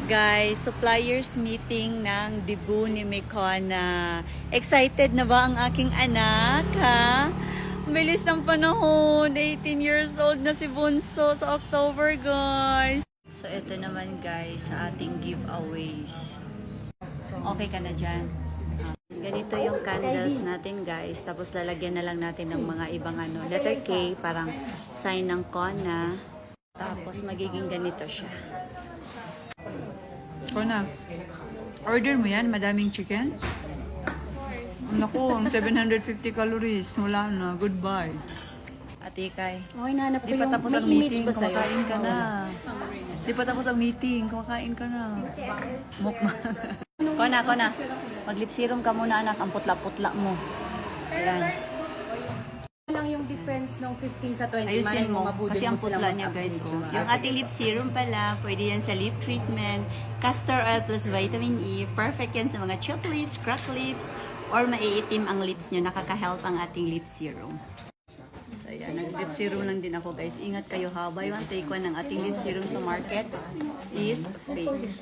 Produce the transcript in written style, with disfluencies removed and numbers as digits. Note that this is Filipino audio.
Guys, suppliers meeting ng Debu ni Mekona. Excited na ba ang aking anak, ha? Bilis ng panahon. 18 years old na si Bunso sa October, guys. So, ito naman, guys, sa ating giveaways. Okay ka na dyan? Ganito yung candles natin, guys. Tapos, lalagyan na lang natin ng mga ibang letter K, parang sign ng Kona. Tapos, magiging ganito siya. Kona, order mo yan? Madaming chicken? Naku, ang 750 calories. Wala na. Goodbye. Ate Ikay. Okay, nanap ko Di pa yung tapos may ang image meeting, ba sa'yo? kumakain ka na. Di pa tapos ang meeting, kumakain ka na. Mukbang. Kona. Mag-lip serum ka muna, anak. Ang putla-putla mo. Ayan. Lang yung difference ng 15 sa 20. Ayusin mo. mabudol Kasi ang mo silang putla niya, guys. Oh. Yung ating lip serum pala, pwede yan sa lip treatment. Castor oil plus vitamin E. Perfect yan sa mga chapped lips, cracked lips, or maiitim ang lips nyo. Nakaka-help ang ating lip serum. So, yan. Nag-lip serum lang din ako, guys. Ingat kayo, ha. Buy one, take one ng ating lip serum sa market is fake.